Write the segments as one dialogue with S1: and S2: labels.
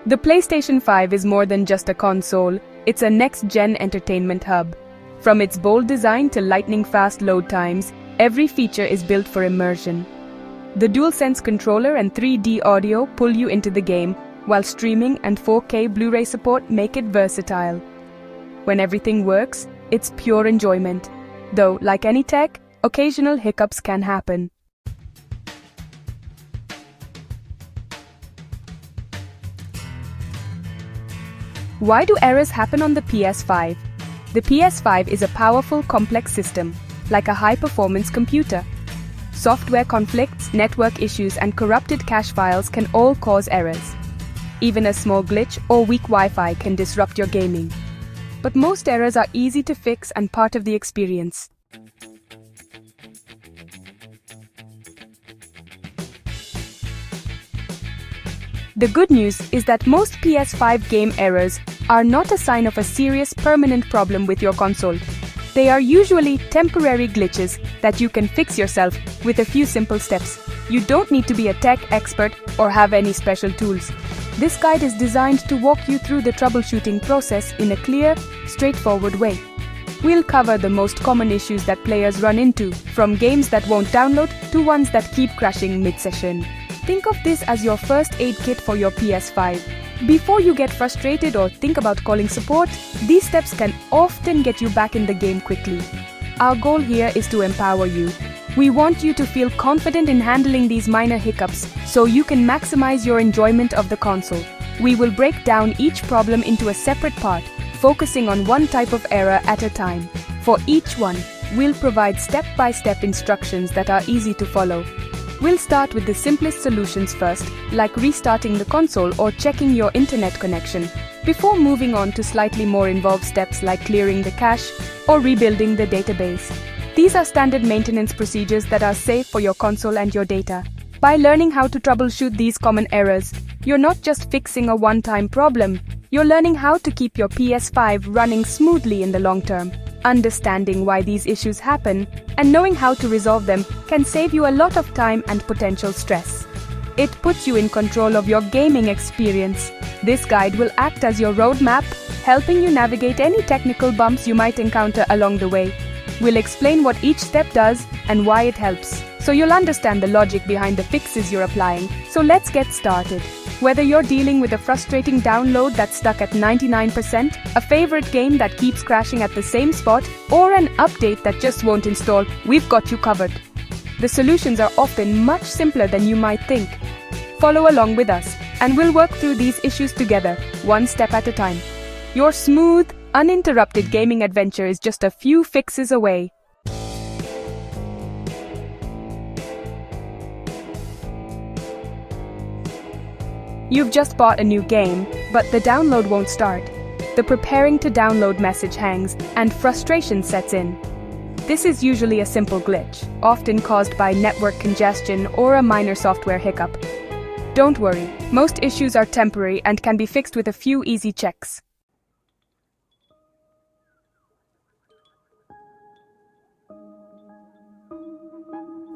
S1: The PlayStation 5 is more than just a console, it's a next-gen entertainment hub. From its bold design to lightning-fast load times, every feature is built for immersion. The DualSense controller and 3D audio pull you into the game, while streaming and 4K Blu-ray support make it versatile. When everything works, it's pure enjoyment. Though, like any tech, occasional hiccups can happen. Why do errors happen on the PS5? The PS5 is a powerful, complex system, like a high-performance computer. Software conflicts, network issues, and corrupted cache files can all cause errors. Even a small glitch or weak Wi-Fi can disrupt your gaming. But most errors are easy to fix and part of the experience. The good news is that most PS5 game errors are not a sign of a serious permanent problem with your console. They are usually temporary glitches that you can fix yourself with a few simple steps. You don't need to be a tech expert or have any special tools. This guide is designed to walk you through the troubleshooting process in a clear, straightforward way. We'll cover the most common issues that players run into, from games that won't download to ones that keep crashing mid-session. Think of this as your first aid kit for your PS5. Before you get frustrated or think about calling support, these steps can often get you back in the game quickly. Our goal here is to empower you. We want you to feel confident in handling these minor hiccups so you can maximize your enjoyment of the console. We will break down each problem into a separate part, focusing on one type of error at a time. For each one, we'll provide step-by-step instructions that are easy to follow. We'll start with the simplest solutions first, like restarting the console or checking your internet connection, before moving on to slightly more involved steps like clearing the cache or rebuilding the database. These are standard maintenance procedures that are safe for your console and your data. By learning how to troubleshoot these common errors, you're not just fixing a one-time problem, you're learning how to keep your PS5 running smoothly in the long term. Understanding why these issues happen and knowing how to resolve them can save you a lot of time and potential stress. It puts you in control of your gaming experience. This guide will act as your roadmap, helping you navigate any technical bumps you might encounter along the way. We'll explain what each step does and why it helps, so you'll understand the logic behind the fixes you're applying. So let's get started. Whether you're dealing with a frustrating download that's stuck at 99%, a favorite game that keeps crashing at the same spot, or an update that just won't install, we've got you covered. The solutions are often much simpler than you might think. Follow along with us, and we'll work through these issues together, one step at a time. Your smooth, uninterrupted gaming adventure is just a few fixes away. You've just bought a new game, but the download won't start. The preparing to download message hangs, and frustration sets in. This is usually a simple glitch, often caused by network congestion or a minor software hiccup. Don't worry, most issues are temporary and can be fixed with a few easy checks.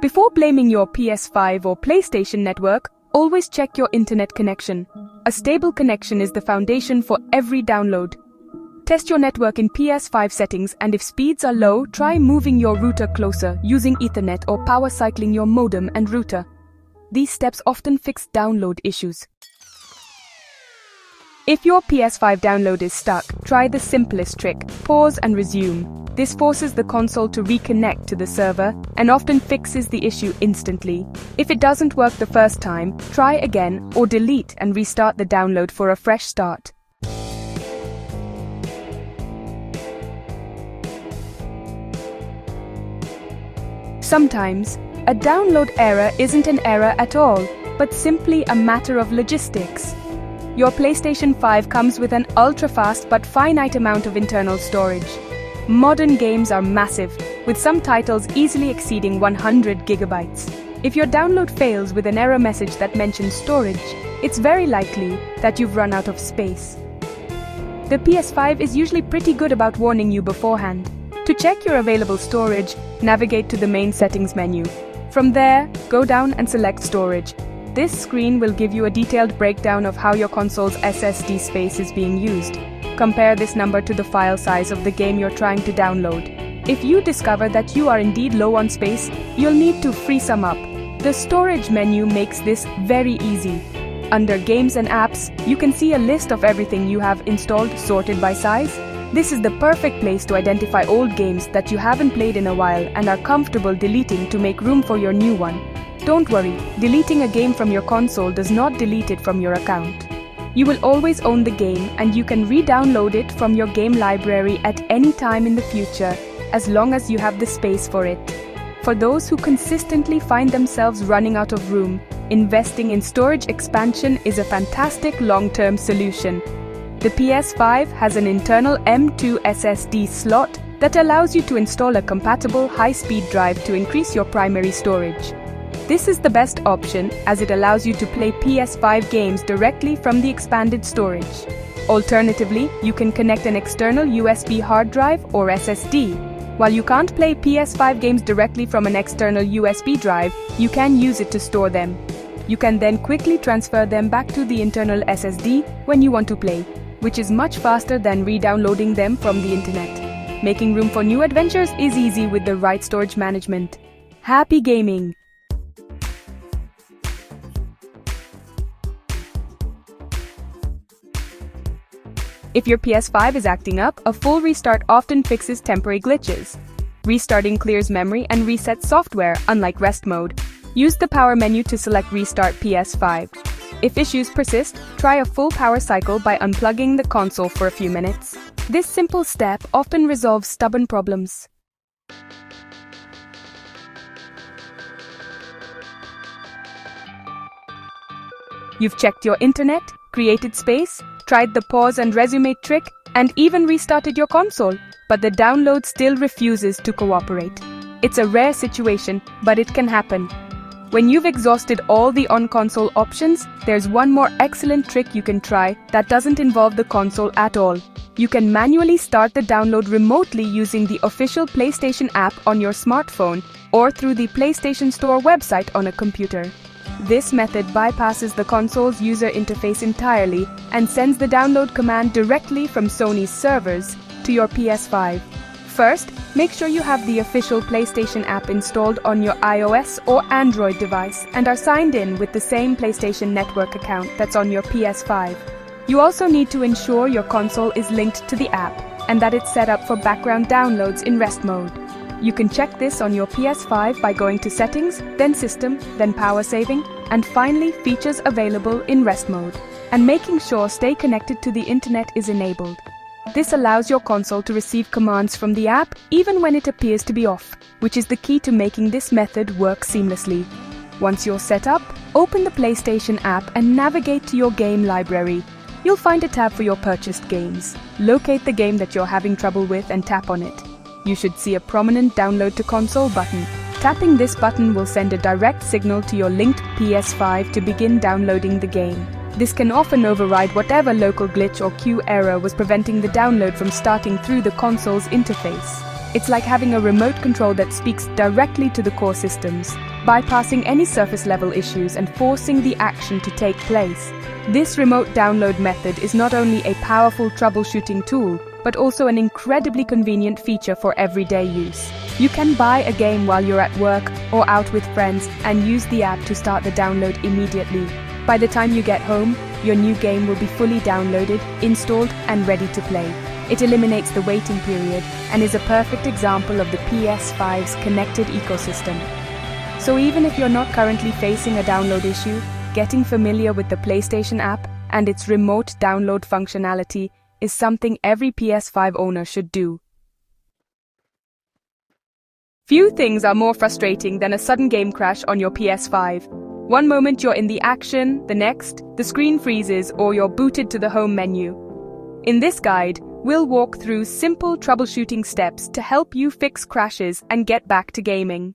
S1: Before blaming your PS5 or PlayStation network, always check your internet connection. A stable connection is the foundation for every download. Test your network in PS5 settings, and if speeds are low, try moving your router closer, using Ethernet or power cycling your modem and router. These steps often fix download issues. If your PS5 download is stuck, try the simplest trick: pause and resume. This forces the console to reconnect to the server and often fixes the issue instantly. If it doesn't work the first time, try again or delete and restart the download for a fresh start. Sometimes, a download error isn't an error at all, but simply a matter of logistics. Your PlayStation 5 comes with an ultra-fast but finite amount of internal storage. Modern games are massive, with some titles easily exceeding 100 gigabytes. If your download fails with an error message that mentions storage, it's very likely that you've run out of space. The PS5 is usually pretty good about warning you beforehand. To check your available storage, navigate to the main settings menu. From there, go down and select storage. This screen will give you a detailed breakdown of how your console's SSD space is being used. Compare this number to the file size of the game you're trying to download. If you discover that you are indeed low on space, you'll need to free some up. The storage menu makes this very easy. Under Games and Apps, you can see a list of everything you have installed sorted by size. This is the perfect place to identify old games that you haven't played in a while and are comfortable deleting to make room for your new one. Don't worry, deleting a game from your console does not delete it from your account. You will always own the game and you can re-download it from your game library at any time in the future, as long as you have the space for it. For those who consistently find themselves running out of room, investing in storage expansion is a fantastic long-term solution. The PS5 has an internal M.2 SSD slot that allows you to install a compatible high-speed drive to increase your primary storage. This is the best option as it allows you to play PS5 games directly from the expanded storage. Alternatively, you can connect an external USB hard drive or SSD. While you can't play PS5 games directly from an external USB drive, you can use it to store them. You can then quickly transfer them back to the internal SSD when you want to play, which is much faster than re-downloading them from the internet. Making room for new adventures is easy with the right storage management. Happy gaming! If your PS5 is acting up, a full restart often fixes temporary glitches. Restarting clears memory and resets software, unlike rest mode. Use the power menu to select Restart PS5. If issues persist, try a full power cycle by unplugging the console for a few minutes. This simple step often resolves stubborn problems. You've checked your internet, created space, tried the pause and resume trick, and even restarted your console, but the download still refuses to cooperate. It's a rare situation, but it can happen. When you've exhausted all the on-console options, there's one more excellent trick you can try that doesn't involve the console at all. You can manually start the download remotely using the official PlayStation app on your smartphone or through the PlayStation Store website on a computer. This method bypasses the console's user interface entirely and sends the download command directly from Sony's servers to your PS5. First, make sure you have the official PlayStation app installed on your iOS or Android device and are signed in with the same PlayStation Network account that's on your PS5. You also need to ensure your console is linked to the app and that it's set up for background downloads in rest mode. You can check this on your PS5 by going to Settings, then System, then Power Saving, and finally Features Available in Rest Mode, and making sure Stay Connected to the Internet is enabled. This allows your console to receive commands from the app even when it appears to be off, which is the key to making this method work seamlessly. Once you're set up, open the PlayStation app and navigate to your game library. You'll find a tab for your purchased games. Locate the game that you're having trouble with and tap on it. You should see a prominent Download to Console button. Tapping this button will send a direct signal to your linked PS5 to begin downloading the game. This can often override whatever local glitch or queue error was preventing the download from starting through the console's interface. It's like having a remote control that speaks directly to the core systems, bypassing any surface-level issues and forcing the action to take place. This remote download method is not only a powerful troubleshooting tool, but also an incredibly convenient feature for everyday use. You can buy a game while you're at work or out with friends and use the app to start the download immediately. By the time you get home, your new game will be fully downloaded, installed, and ready to play. It eliminates the waiting period and is a perfect example of the PS5's connected ecosystem. So even if you're not currently facing a download issue, getting familiar with the PlayStation app and its remote download functionality is something every PS5 owner should do. Few things are more frustrating than a sudden game crash on your PS5. One moment you're in the action, the next, the screen freezes or you're booted to the home menu. In this guide, we'll walk through simple troubleshooting steps to help you fix crashes and get back to gaming.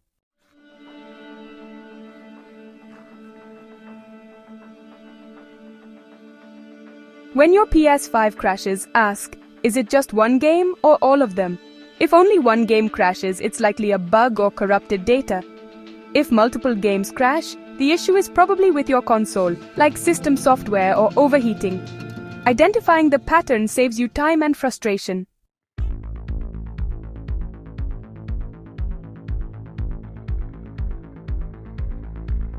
S1: When your PS5 crashes, ask, is it just one game or all of them? If only one game crashes, it's likely a bug or corrupted data. If multiple games crash, The issue is probably with your console, like system software or overheating. Identifying the pattern saves you time and frustration.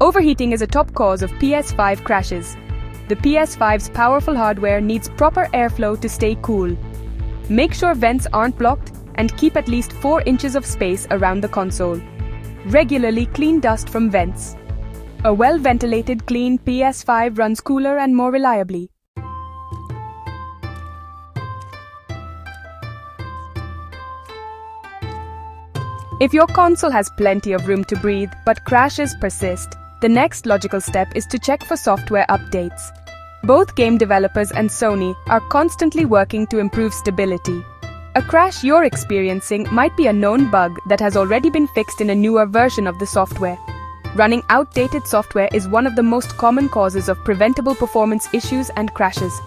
S1: Overheating is a top cause of PS5 crashes. The PS5's powerful hardware needs proper airflow to stay cool. Make sure vents aren't blocked and keep at least 4 inches of space around the console. Regularly clean dust from vents. A well-ventilated, clean PS5 runs cooler and more reliably. If your console has plenty of room to breathe but crashes persist, the next logical step is to check for software updates. Both game developers and Sony are constantly working to improve stability. A crash you're experiencing might be a known bug that has already been fixed in a newer version of the software. Running outdated software is one of the most common causes of preventable performance issues and crashes.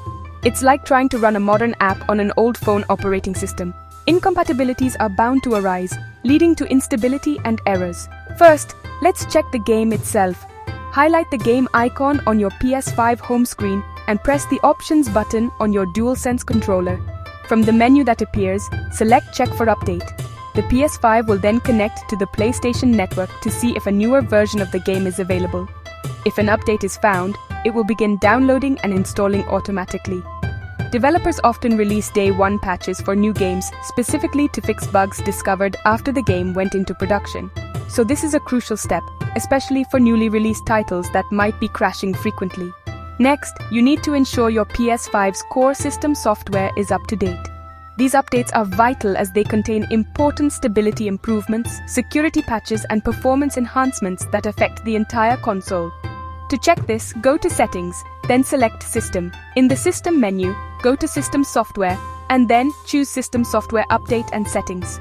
S1: It's like trying to run a modern app on an old phone operating system. Incompatibilities are bound to arise, leading to instability and errors. First, let's check the game itself. Highlight the game icon on your PS5 home screen and press the Options button on your DualSense controller. From the menu that appears, select Check for Update. The PS5 will then connect to the PlayStation Network to see if a newer version of the game is available. If an update is found, it will begin downloading and installing automatically. Developers often release Day 1 patches for new games, specifically to fix bugs discovered after the game went into production. So this is a crucial step, especially for newly released titles that might be crashing frequently. Next, you need to ensure your PS5's core system software is up to date. These updates are vital as they contain important stability improvements, security patches, and performance enhancements that affect the entire console. To check this, go to Settings, then select System. In the System menu, go to System Software, and then choose System Software Update and Settings.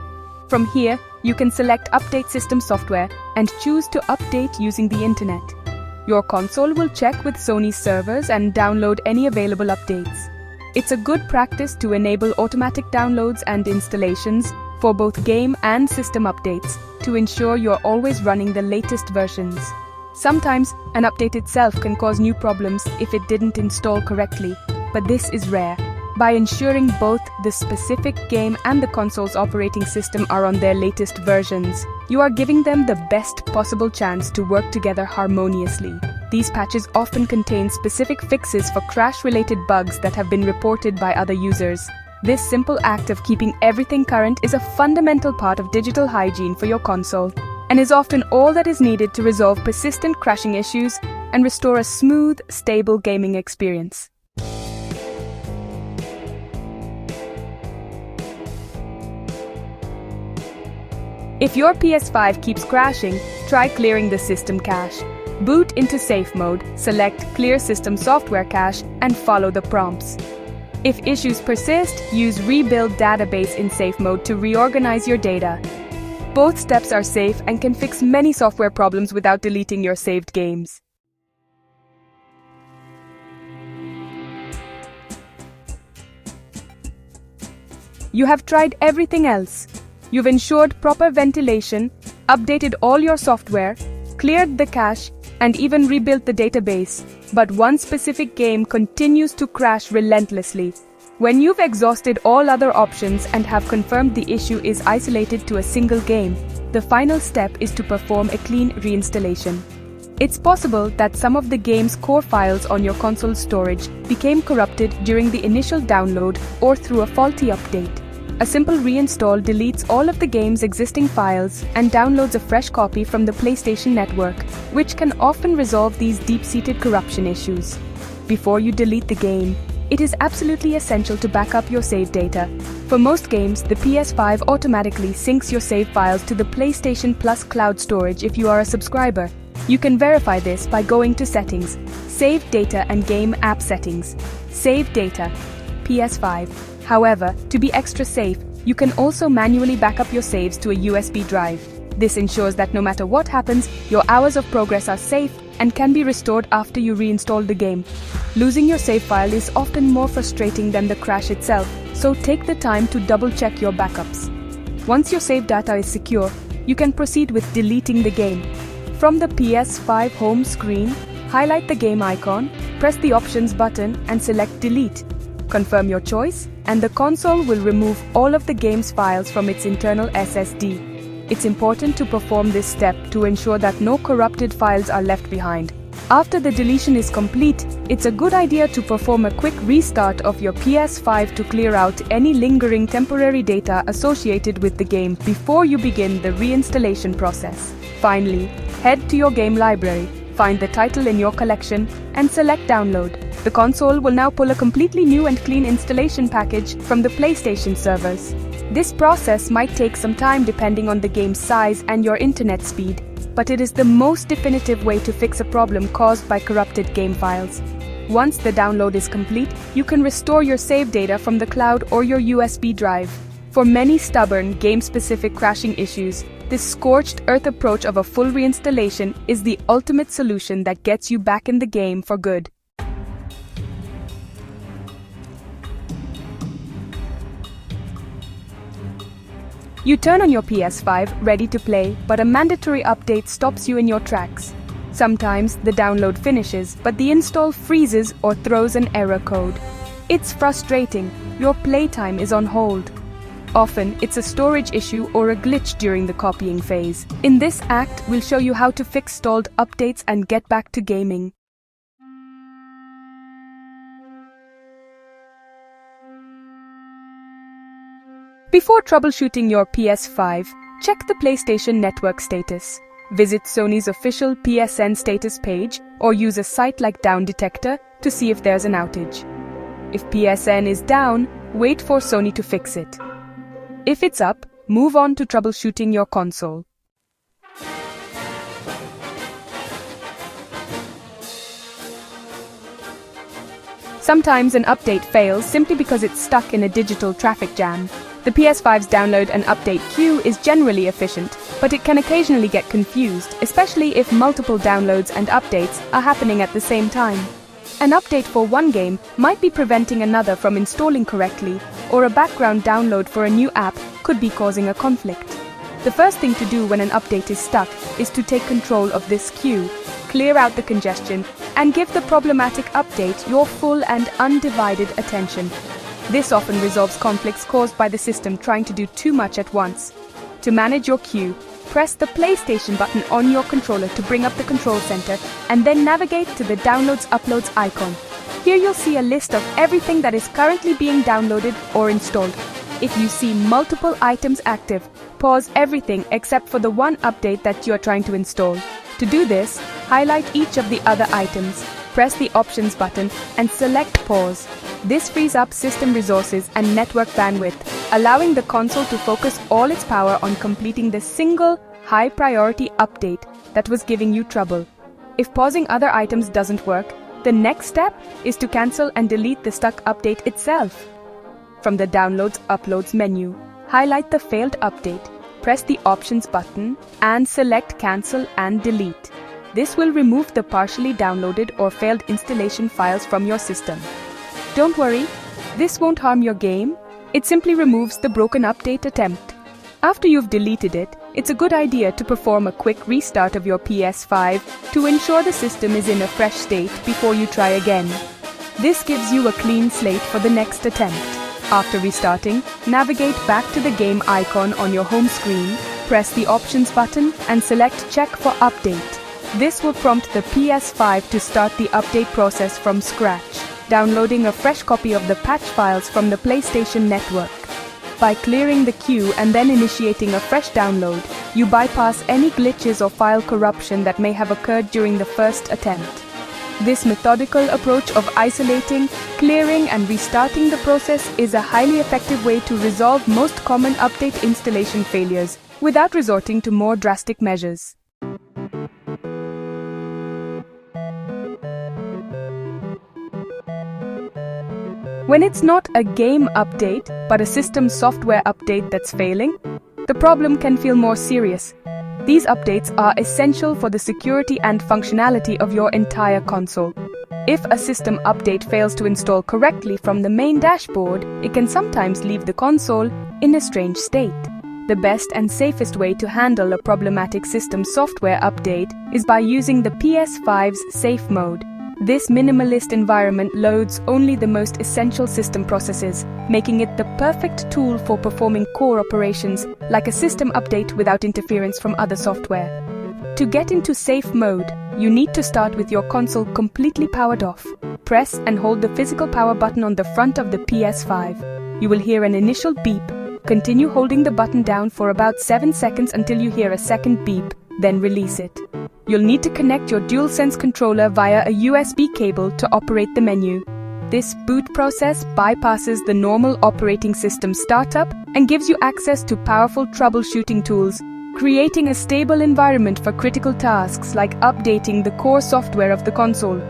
S1: From here, you can select Update System Software and choose to update using the internet. Your console will check with Sony's servers and download any available updates. It's a good practice to enable automatic downloads and installations for both game and system updates to ensure you're always running the latest versions. Sometimes, an update itself can cause new problems if it didn't install correctly, but this is rare. By ensuring both the specific game and the console's operating system are on their latest versions, you are giving them the best possible chance to work together harmoniously. These patches often contain specific fixes for crash-related bugs that have been reported by other users. This simple act of keeping everything current is a fundamental part of digital hygiene for your console, and is often all that is needed to resolve persistent crashing issues and restore a smooth, stable gaming experience. If your PS5 keeps crashing, try clearing the system cache. Boot into safe mode, select Clear System Software Cache, and follow the prompts. If issues persist, use Rebuild Database in safe mode to reorganize your data. Both steps are safe and can fix many software problems without deleting your saved games. You have tried everything else. You've ensured proper ventilation, updated all your software, cleared the cache, and even rebuilt the database. But one specific game continues to crash relentlessly. When you've exhausted all other options and have confirmed the issue is isolated to a single game, the final step is to perform a clean reinstallation. It's possible that some of the game's core files on your console's storage became corrupted during the initial download or through a faulty update. A simple reinstall deletes all of the game's existing files and downloads a fresh copy from the PlayStation Network, which can often resolve these deep-seated corruption issues. Before you delete the game, it is absolutely essential to back up your save data. For most games, the PS5 automatically syncs your save files to the PlayStation Plus cloud storage if you are a subscriber. You can verify this by going to Settings, Save Data and Game App Settings. Save Data, PS5. However, to be extra safe, you can also manually back up your saves to a USB drive. This ensures that no matter what happens, your hours of progress are safe and can be restored after you reinstall the game. Losing your save file is often more frustrating than the crash itself, so take the time to double-check your backups. Once your save data is secure, you can proceed with deleting the game. From the PS5 home screen, highlight the game icon, press the Options button and select Delete. Confirm your choice, and the console will remove all of the game's files from its internal SSD. It's important to perform this step to ensure that no corrupted files are left behind. After the deletion is complete, it's a good idea to perform a quick restart of your PS5 to clear out any lingering temporary data associated with the game before you begin the reinstallation process. Finally, head to your game library, find the title in your collection, and select Download. The console will now pull a completely new and clean installation package from the PlayStation servers. This process might take some time depending on the game's size and your internet speed, but it is the most definitive way to fix a problem caused by corrupted game files. Once the download is complete, you can restore your save data from the cloud or your USB drive. For many stubborn, game-specific crashing issues, this scorched earth approach of a full reinstallation is the ultimate solution that gets you back in the game for good. You turn on your PS5 ready to play, but a mandatory update stops you in your tracks. Sometimes the download finishes, but the install freezes or throws an error code. It's frustrating. Your playtime is on hold. Often, it's a storage issue or a glitch during the copying phase. In this act, we'll show you how to fix stalled updates and get back to gaming. Before troubleshooting your PS5, check the PlayStation Network status. Visit Sony's official PSN status page or use a site like Down Detector to see if there's an outage. If PSN is down, wait for Sony to fix it. If it's up, move on to troubleshooting your console. Sometimes an update fails simply because it's stuck in a digital traffic jam. The PS5's download and update queue is generally efficient, but it can occasionally get confused, especially if multiple downloads and updates are happening at the same time. An update for one game might be preventing another from installing correctly, or a background download for a new app could be causing a conflict. The first thing to do when an update is stuck is to take control of this queue, clear out the congestion, and give the problematic update your full and undivided attention. This often resolves conflicts caused by the system trying to do too much at once. To manage your queue, press the PlayStation button on your controller to bring up the control center and then navigate to the Downloads/Uploads icon. Here you'll see a list of everything that is currently being downloaded or installed. If you see multiple items active, pause everything except for the one update that you are trying to install. To do this, highlight each of the other items, press the Options button and select Pause. This frees up system resources and network bandwidth, allowing the console to focus all its power on completing the single, high-priority update that was giving you trouble. If pausing other items doesn't work, the next step is to cancel and delete the stuck update itself. From the Downloads/Uploads menu, highlight the failed update, press the Options button, and select Cancel and Delete. This will remove the partially downloaded or failed installation files from your system. Don't worry, this won't harm your game. It simply removes the broken update attempt. After you've deleted it, it's a good idea to perform a quick restart of your PS5 to ensure the system is in a fresh state before you try again. This gives you a clean slate for the next attempt. After restarting, navigate back to the game icon on your home screen, press the Options button and select Check for Update. This will prompt the PS5 to start the update process from scratch, downloading a fresh copy of the patch files from the PlayStation Network. By clearing the queue and then initiating a fresh download, you bypass any glitches or file corruption that may have occurred during the first attempt. This methodical approach of isolating, clearing and restarting the process is a highly effective way to resolve most common update installation failures without resorting to more drastic measures. When it's not a game update, but a system software update that's failing, the problem can feel more serious. These updates are essential for the security and functionality of your entire console. If a system update fails to install correctly from the main dashboard, it can sometimes leave the console in a strange state. The best and safest way to handle a problematic system software update is by using the PS5's safe mode. This minimalist environment loads only the most essential system processes, making it the perfect tool for performing core operations like a system update without interference from other software. To get into safe mode, you need to start with your console completely powered off. Press and hold the physical power button on the front of the PS5. You will hear an initial beep. Continue holding the button down for about 7 seconds until you hear a second beep, then release it. You'll need to connect your DualSense controller via a USB cable to operate the menu. This boot process bypasses the normal operating system startup and gives you access to powerful troubleshooting tools, creating a stable environment for critical tasks like updating the core software of the console.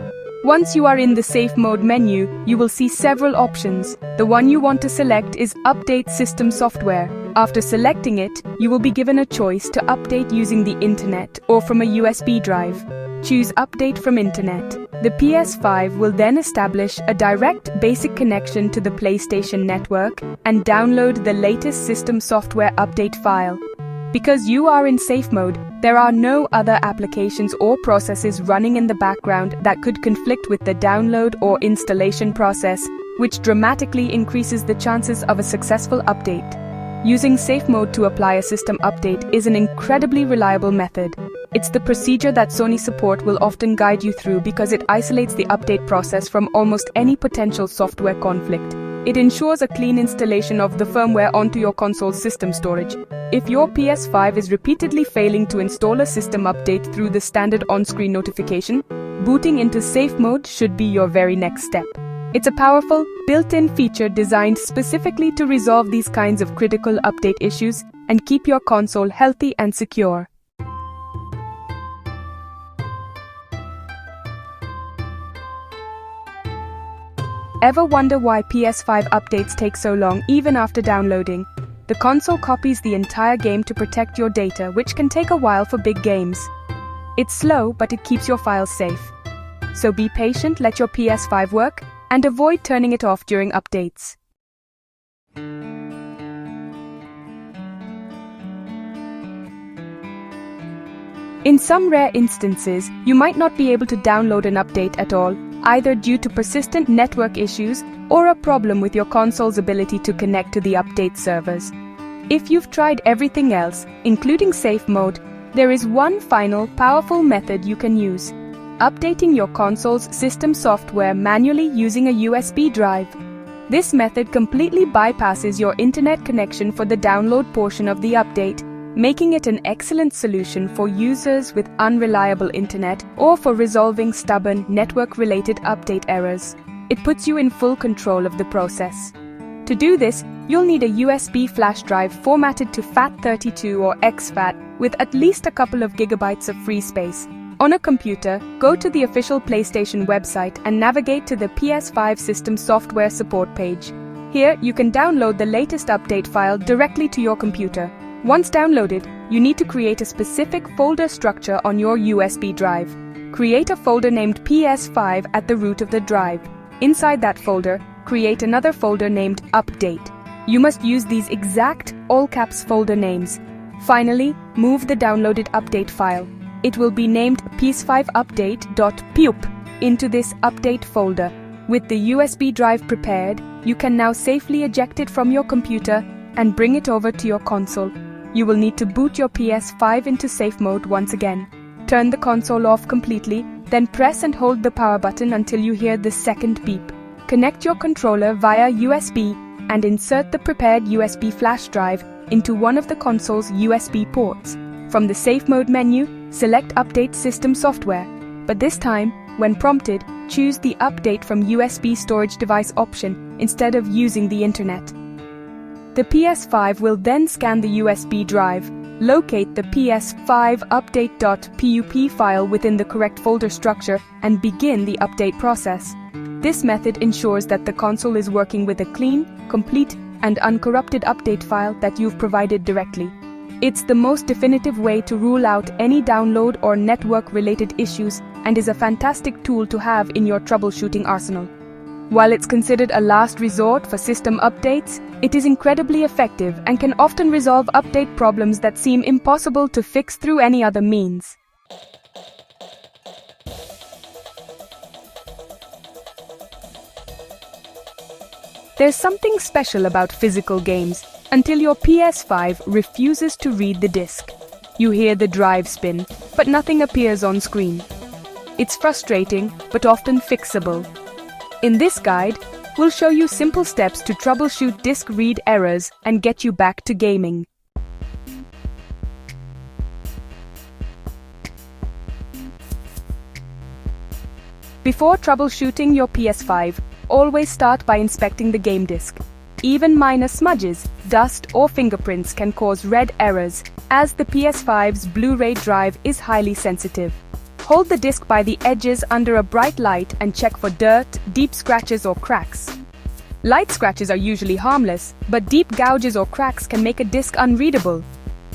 S1: Once you are in the safe mode menu, you will see several options. The one you want to select is Update System Software. After selecting it, you will be given a choice to update using the internet or from a USB drive. Choose Update from Internet. The PS5 will then establish a direct basic connection to the PlayStation network and download the latest system software update file. Because you are in safe mode, there are no other applications or processes running in the background that could conflict with the download or installation process, which dramatically increases the chances of a successful update. Using safe mode to apply a system update is an incredibly reliable method. It's the procedure that Sony support will often guide you through because it isolates the update process from almost any potential software conflict. It ensures a clean installation of the firmware onto your console's system storage. If your PS5 is repeatedly failing to install a system update through the standard on-screen notification, booting into safe mode should be your very next step. It's a powerful, built-in feature designed specifically to resolve these kinds of critical update issues and keep your console healthy and secure. Ever wonder why PS5 updates take so long even after downloading? The console copies the entire game to protect your data, which can take a while for big games. It's slow, but it keeps your files safe. So be patient, let your PS5 work, and avoid turning it off during updates. In some rare instances, you might not be able to download an update at all, either due to persistent network issues or a problem with your console's ability to connect to the update servers. If you've tried everything else, including safe mode, there is one final, powerful method you can use: updating your console's system software manually using a USB drive. This method completely bypasses your internet connection for the download portion of the update, making it an excellent solution for users with unreliable internet or for resolving stubborn network-related update errors. It puts you in full control of the process. To do this, you'll need a USB flash drive formatted to FAT32 or exFAT with at least a couple of gigabytes of free space. On a computer, go to the official PlayStation website and navigate to the PS5 system software support page. Here, you can download the latest update file directly to your computer. Once downloaded, you need to create a specific folder structure on your USB drive. Create a folder named PS5 at the root of the drive. Inside that folder, create another folder named Update. You must use these exact all-caps folder names. Finally, move the downloaded update file. It will be named ps5update.pup into this update folder. With the USB drive prepared, you can now safely eject it from your computer and bring it over to your console. You will need to boot your PS5 into safe mode once again. Turn the console off completely, then press and hold the power button until you hear the second beep. Connect your controller via USB and insert the prepared USB flash drive into one of the console's USB ports. From the safe mode menu, select Update System Software, but this time, when prompted, choose the Update from USB Storage Device option instead of using the internet. The PS5 will then scan the USB drive, locate the PS5 update.pup file within the correct folder structure, and begin the update process. This method ensures that the console is working with a clean, complete, and uncorrupted update file that you've provided directly. It's the most definitive way to rule out any download or network-related issues and is a fantastic tool to have in your troubleshooting arsenal. While it's considered a last resort for system updates, it is incredibly effective and can often resolve update problems that seem impossible to fix through any other means. There's something special about physical games until your PS5 refuses to read the disc. You hear the drive spin, but nothing appears on screen. It's frustrating, but often fixable. In this guide, we'll show you simple steps to troubleshoot disc read errors and get you back to gaming. Before troubleshooting your PS5, always start by inspecting the game disc. Even minor smudges, dust, or fingerprints can cause red errors, as the PS5's Blu-ray drive is highly sensitive. Hold the disc by the edges under a bright light and check for dirt, deep scratches, or cracks. Light scratches are usually harmless, but deep gouges or cracks can make a disc unreadable.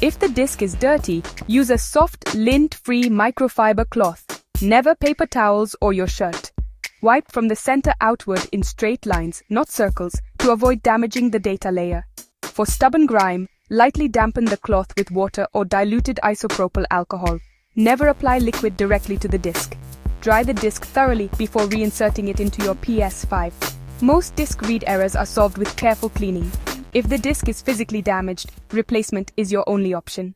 S1: If the disc is dirty, use a soft, lint-free microfiber cloth. Never paper towels or your shirt. Wipe from the center outward in straight lines, not circles, to avoid damaging the data layer. For stubborn grime, lightly dampen the cloth with water or diluted isopropyl alcohol. Never apply liquid directly to the disc. Dry the disc thoroughly before reinserting it into your PS5. Most disc read errors are solved with careful cleaning. If the disc is physically damaged, replacement is your only option.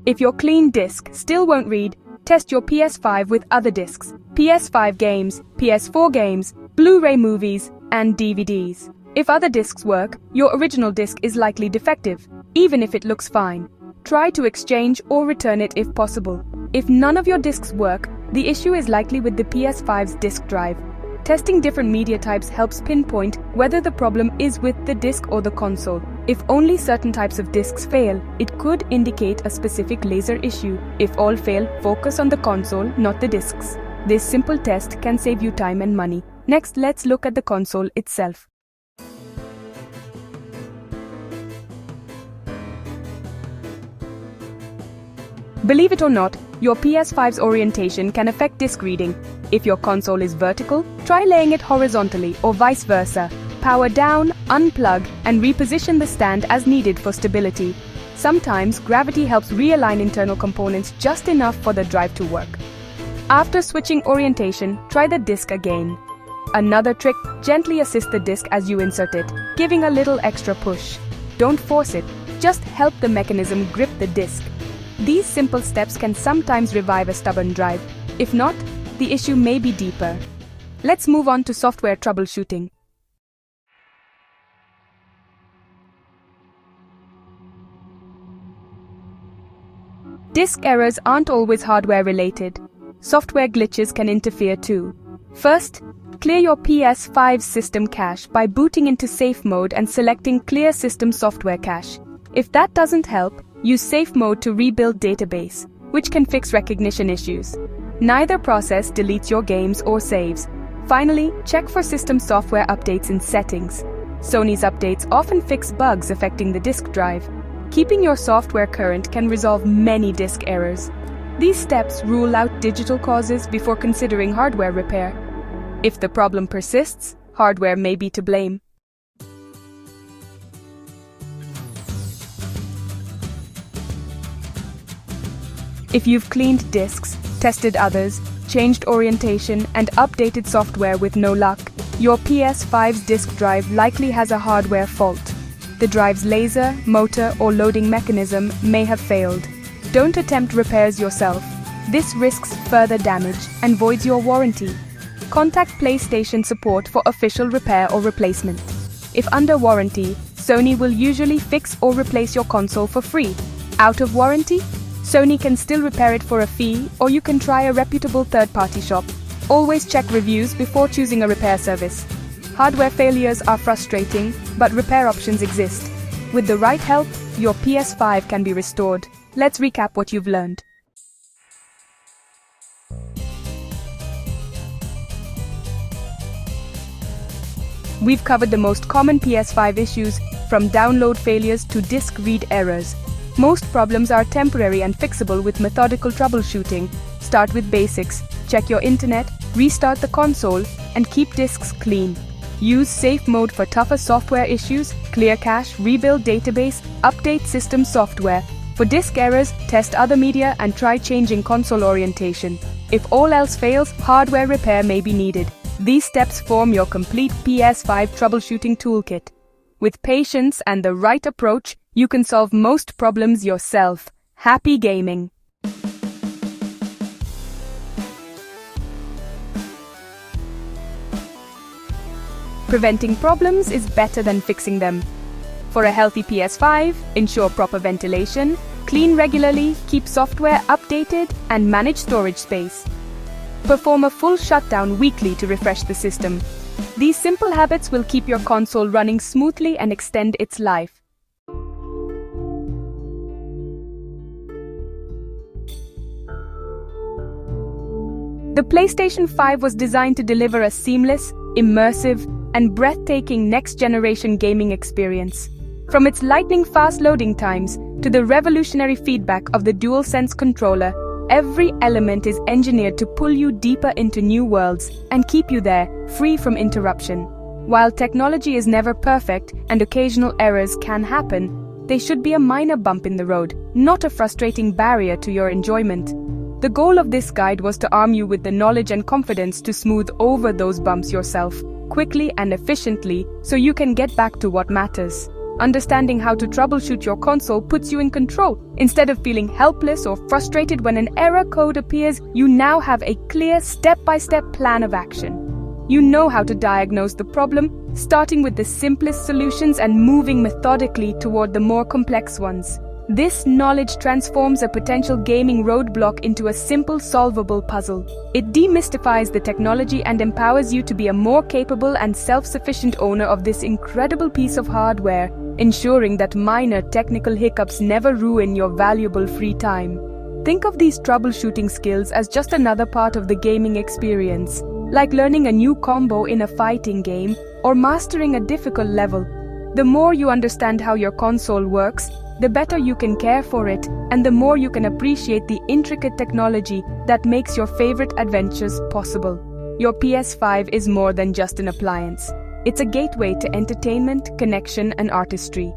S1: If your clean disc still won't read, test your PS5 with other discs, PS5 games, PS4 games, Blu-ray movies, and DVDs. If other discs work, your original disc is likely defective, even if it looks fine. Try to exchange or return it if possible. If none of your discs work, the issue is likely with the PS5's disk drive. Testing different media types helps pinpoint whether the problem is with the disc or the console. If only certain types of discs fail, it could indicate a specific laser issue. If all fail, focus on the console, not the discs. This simple test can save you time and money. Next, let's look at the console itself. Believe it or not, your PS5's orientation can affect disc reading. If your console is vertical, try laying it horizontally or vice versa. Power down, unplug, and reposition the stand as needed for stability. Sometimes, gravity helps realign internal components just enough for the drive to work. After switching orientation, try the disc again. Another trick, gently assist the disc as you insert it, giving a little extra push. Don't force it, just help the mechanism grip the disc. These simple steps can sometimes revive a stubborn drive. If not, the issue may be deeper. Let's move on to software troubleshooting. Disk errors aren't always hardware-related. Software glitches can interfere too. First, clear your PS5's system cache by booting into safe mode and selecting Clear System Software Cache. If that doesn't help, use safe mode to rebuild database, which can fix recognition issues. Neither process deletes your games or saves. Finally, check for system software updates in settings. Sony's updates often fix bugs affecting the disk drive. Keeping your software current can resolve many disk errors. These steps rule out digital causes before considering hardware repair. If the problem persists, hardware may be to blame. If you've cleaned disks, tested others, changed orientation, and updated software with no luck, your PS5's disk drive likely has a hardware fault. The drive's laser, motor, or loading mechanism may have failed. Don't attempt repairs yourself. This risks further damage and voids your warranty. Contact PlayStation support for official repair or replacement. If under warranty, Sony will usually fix or replace your console for free. Out of warranty? Sony can still repair it for a fee, or you can try a reputable third-party shop. Always check reviews before choosing a repair service. Hardware failures are frustrating, but repair options exist. With the right help, your PS5 can be restored. Let's recap what you've learned. We've covered the most common PS5 issues, from download failures to disk read errors. Most problems are temporary and fixable with methodical troubleshooting. Start with basics, check your internet, restart the console, and keep disks clean. Use safe mode for tougher software issues, clear cache, rebuild database, update system software. For disk errors, test other media and try changing console orientation. If all else fails, hardware repair may be needed. These steps form your complete PS5 troubleshooting toolkit. With patience and the right approach, you can solve most problems yourself. Happy gaming! Preventing problems is better than fixing them. For a healthy PS5, ensure proper ventilation, clean regularly, keep software updated, and manage storage space. Perform a full shutdown weekly to refresh the system. These simple habits will keep your console running smoothly and extend its life. The PlayStation 5 was designed to deliver a seamless, immersive, and breathtaking next-generation gaming experience. From its lightning-fast loading times to the revolutionary feedback of the DualSense controller, every element is engineered to pull you deeper into new worlds and keep you there, free from interruption. While technology is never perfect and occasional errors can happen, they should be a minor bump in the road, not a frustrating barrier to your enjoyment. The goal of this guide was to arm you with the knowledge and confidence to smooth over those bumps yourself, quickly and efficiently, so you can get back to what matters. Understanding how to troubleshoot your console puts you in control. Instead of feeling helpless or frustrated when an error code appears, you now have a clear step-by-step plan of action. You know how to diagnose the problem, starting with the simplest solutions and moving methodically toward the more complex ones. This knowledge transforms a potential gaming roadblock into a simple, solvable puzzle. It demystifies the technology and empowers you to be a more capable and self-sufficient owner of this incredible piece of hardware, ensuring that minor technical hiccups never ruin your valuable free time. Think of these troubleshooting skills as just another part of the gaming experience, like learning a new combo in a fighting game or mastering a difficult level. The more you understand how your console works, the better you can care for it, and the more you can appreciate the intricate technology that makes your favorite adventures possible. Your PS5 is more than just an appliance. It's a gateway to entertainment, connection, and artistry.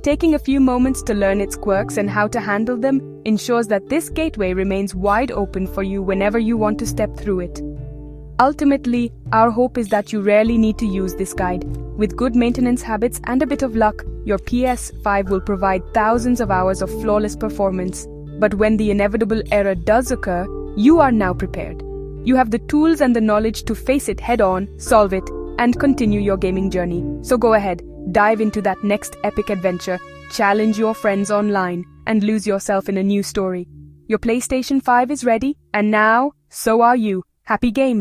S1: Taking a few moments to learn its quirks and how to handle them ensures that this gateway remains wide open for you whenever you want to step through it. Ultimately, our hope is that you rarely need to use this guide. With good maintenance habits and a bit of luck, your PS5 will provide thousands of hours of flawless performance. But when the inevitable error does occur, you are now prepared. You have the tools and the knowledge to face it head-on, solve it, and continue your gaming journey. So go ahead, dive into that next epic adventure, challenge your friends online, and lose yourself in a new story. Your PlayStation 5 is ready, and now, so are you. Happy gaming!